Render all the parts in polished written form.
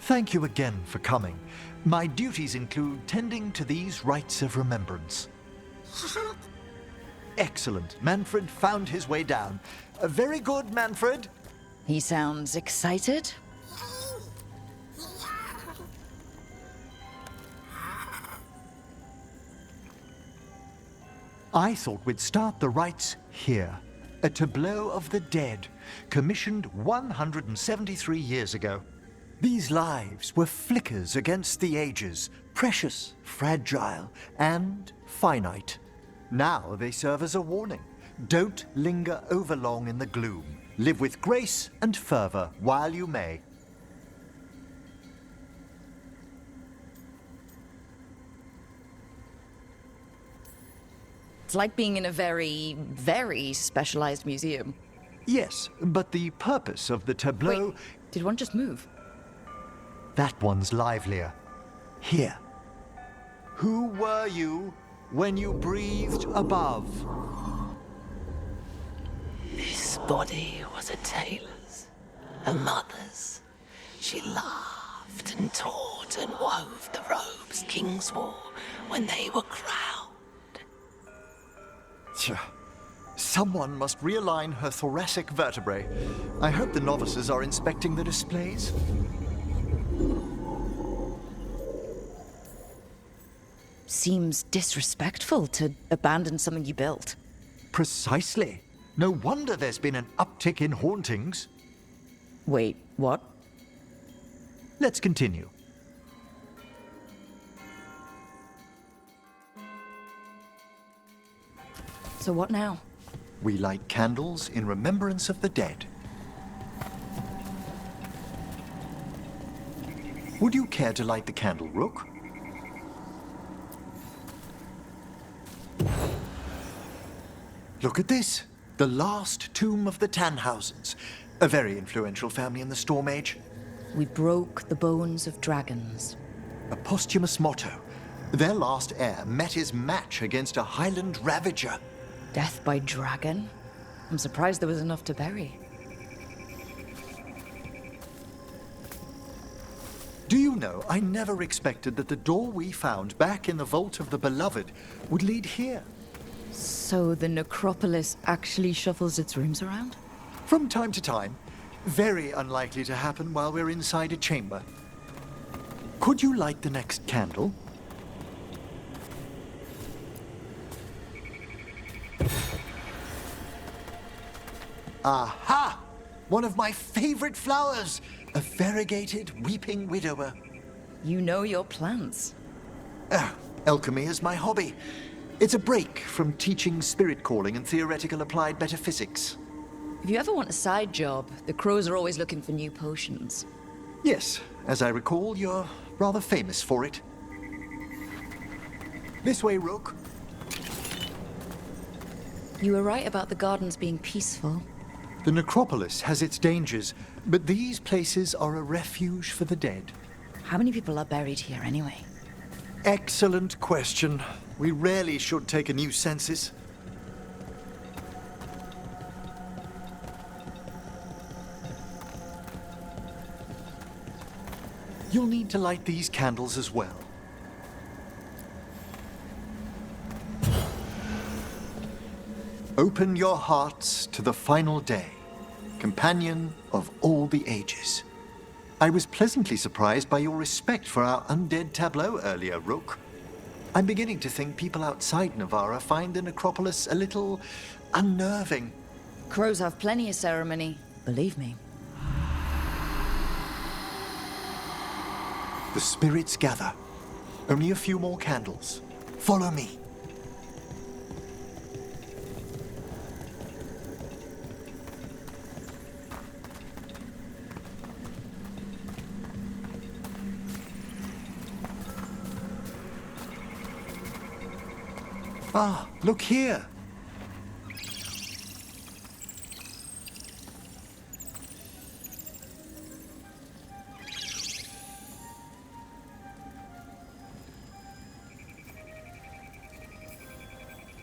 Thank you again for coming. My duties include tending to these rites of remembrance. Excellent. Manfred found his way down. Very good, Manfred. He sounds excited. I thought we'd start the rites here. A tableau of the dead, commissioned 173 years ago. These lives were flickers against the ages, precious, fragile, and finite. Now they serve as a warning. Don't linger overlong in the gloom. Live with grace and fervor while you may. It's like being in a very, very specialized museum. Yes, but the purpose of the tableau... Wait, did one just move? That one's livelier. Here. Who were you when you breathed above? This body was a tailor's, a mother's. She laughed and taught and wove the robes kings wore when they were crowned. Someone must realign her thoracic vertebrae. I hope the novices are inspecting the displays. Seems disrespectful to abandon something you built. Precisely. No wonder there's been an uptick in hauntings. Wait, what? Let's continue. So what now? We light candles in remembrance of the dead. Would you care to light the candle, Rook? Look at this. The last tomb of the Tannhausens. A very influential family in the Storm Age. We broke the bones of dragons. A posthumous motto. Their last heir met his match against a Highland Ravager. Death by dragon? I'm surprised there was enough to bury. Do you know, I never expected that the door we found back in the Vault of the Beloved would lead here. So the necropolis actually shuffles its rooms around? From time to time. Very unlikely to happen while we're inside a chamber. Could you light the next candle? Aha! One of my favorite flowers! A variegated weeping widower. You know your plants. Alchemy is my hobby. It's a break from teaching spirit calling and theoretical applied metaphysics. If you ever want a side job, the crows are always looking for new potions. Yes, as I recall, you're rather famous for it. This way, Rook. You were right about the gardens being peaceful. The necropolis has its dangers, but these places are a refuge for the dead. How many people are buried here anyway? Excellent question. We rarely should take a new census. You'll need to light these candles as well. Open your hearts to the final day, companion of all the ages. I was pleasantly surprised by your respect for our undead tableau earlier, Rook. I'm beginning to think people outside Navarra find the necropolis a little unnerving. Crows have plenty of ceremony, believe me. The spirits gather. Only a few more candles. Follow me. Ah, look here.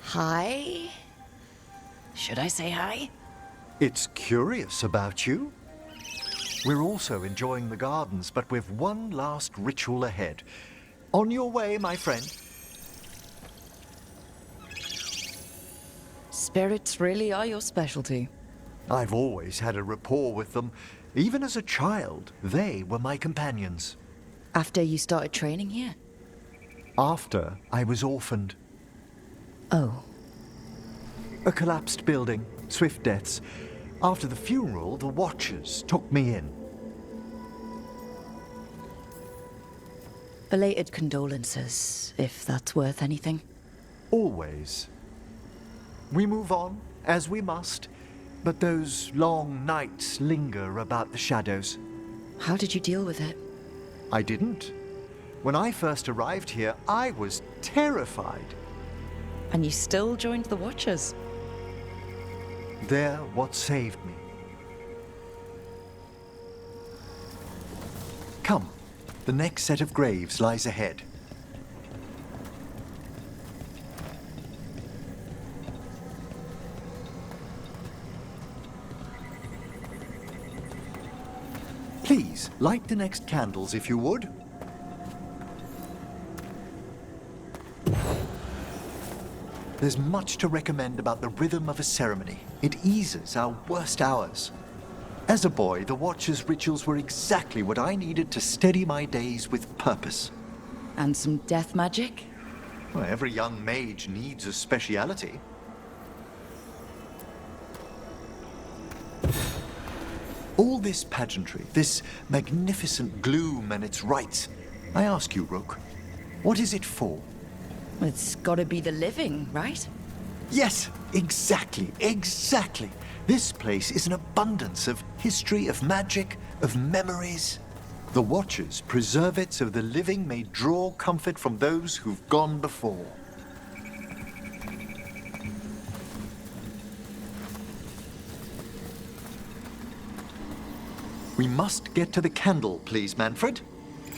Hi? Should I say hi? It's curious about you. We're also enjoying the gardens, but with one last ritual ahead. On your way, my friend. Spirits really are your specialty. I've always had a rapport with them. Even as a child, they were my companions. After you started training here? After I was orphaned. Oh. A collapsed building, swift deaths. After the funeral, the Watchers took me in. Belated condolences, if that's worth anything. Always. We move on, as we must, but those long nights linger about the shadows. How did you deal with it? I didn't. When I first arrived here, I was terrified. And you still joined the Watchers? They're what saved me. Come, the next set of graves lies ahead. Please, light the next candles if you would. There's much to recommend about the rhythm of a ceremony. It eases our worst hours. As a boy, the Watcher's rituals were exactly what I needed to steady my days with purpose. And some death magic? Well, every young mage needs a speciality. All this pageantry, this magnificent gloom and its rites. I ask you, Rook, what is it for? It's gotta be the living, right? Yes, exactly. This place is an abundance of history, of magic, of memories. The Watchers preserve it so the living may draw comfort from those who've gone before. We must get to the candle, please, Manfred.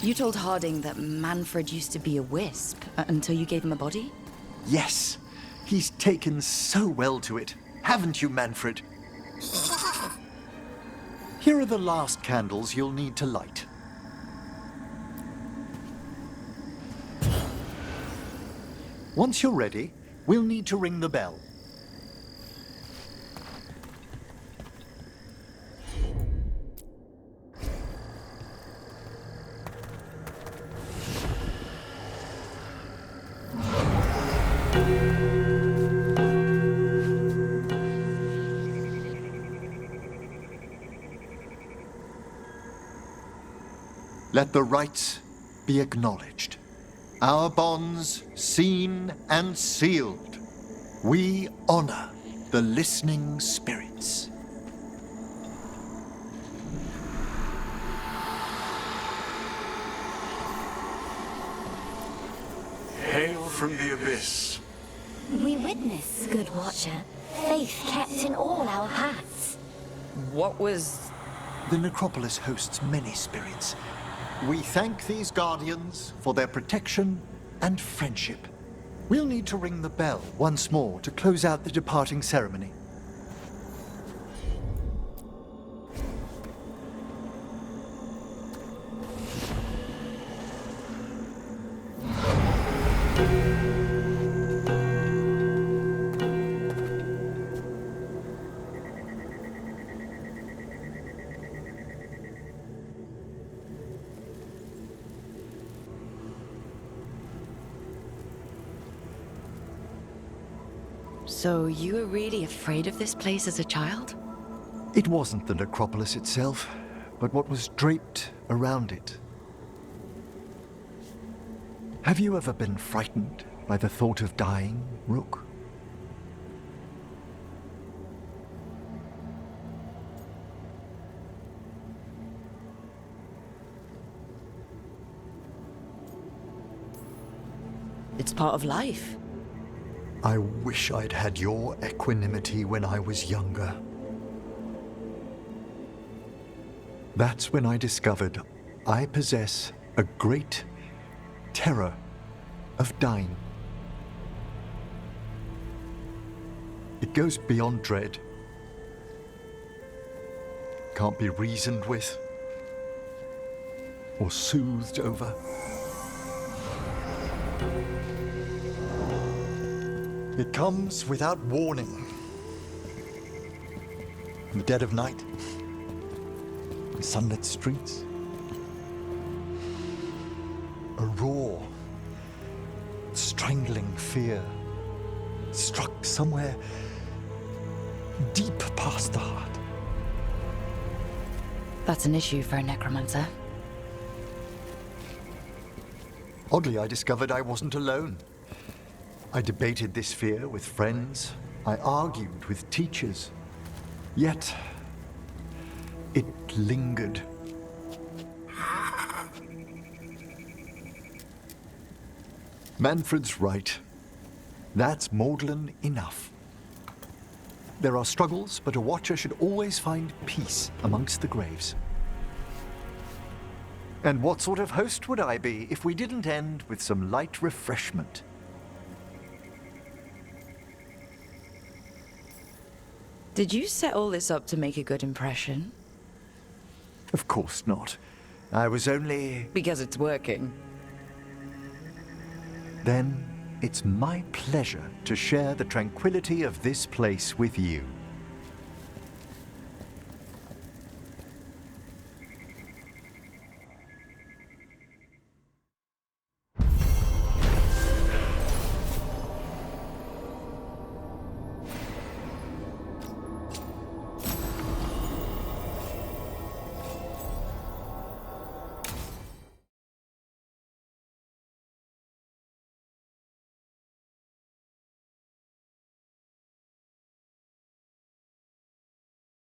You told Harding that Manfred used to be a wisp until you gave him a body? Yes, he's taken so well to it. Haven't you, Manfred? Here are the last candles you'll need to light. Once you're ready, we'll need to ring the bell. Let the rites be acknowledged. Our bonds seen and sealed. We honor the listening spirits. Hail from the abyss. We witness, good watcher, faith kept in all our hearts. What was... The necropolis hosts many spirits. We thank these guardians for their protection and friendship. We'll need to ring the bell once more to close out the departing ceremony. So you were really afraid of this place as a child? It wasn't the necropolis itself, but what was draped around it. Have you ever been frightened by the thought of dying, Rook? It's part of life. I wish I'd had your equanimity when I was younger. That's when I discovered I possess a great terror of dying. It goes beyond dread. Can't be reasoned with, or soothed over. It comes without warning. In the dead of night, in sunlit streets, a raw, strangling fear struck somewhere deep past the heart. That's an issue for a necromancer. Oddly, I discovered I wasn't alone. I debated this fear with friends. I argued with teachers. Yet, it lingered. Manfred's right. That's maudlin enough. There are struggles, but a watcher should always find peace amongst the graves. And what sort of host would I be if we didn't end with some light refreshment? Did you set all this up to make a good impression? Of course not. I was only... Because it's working. Then it's my pleasure to share the tranquility of this place with you.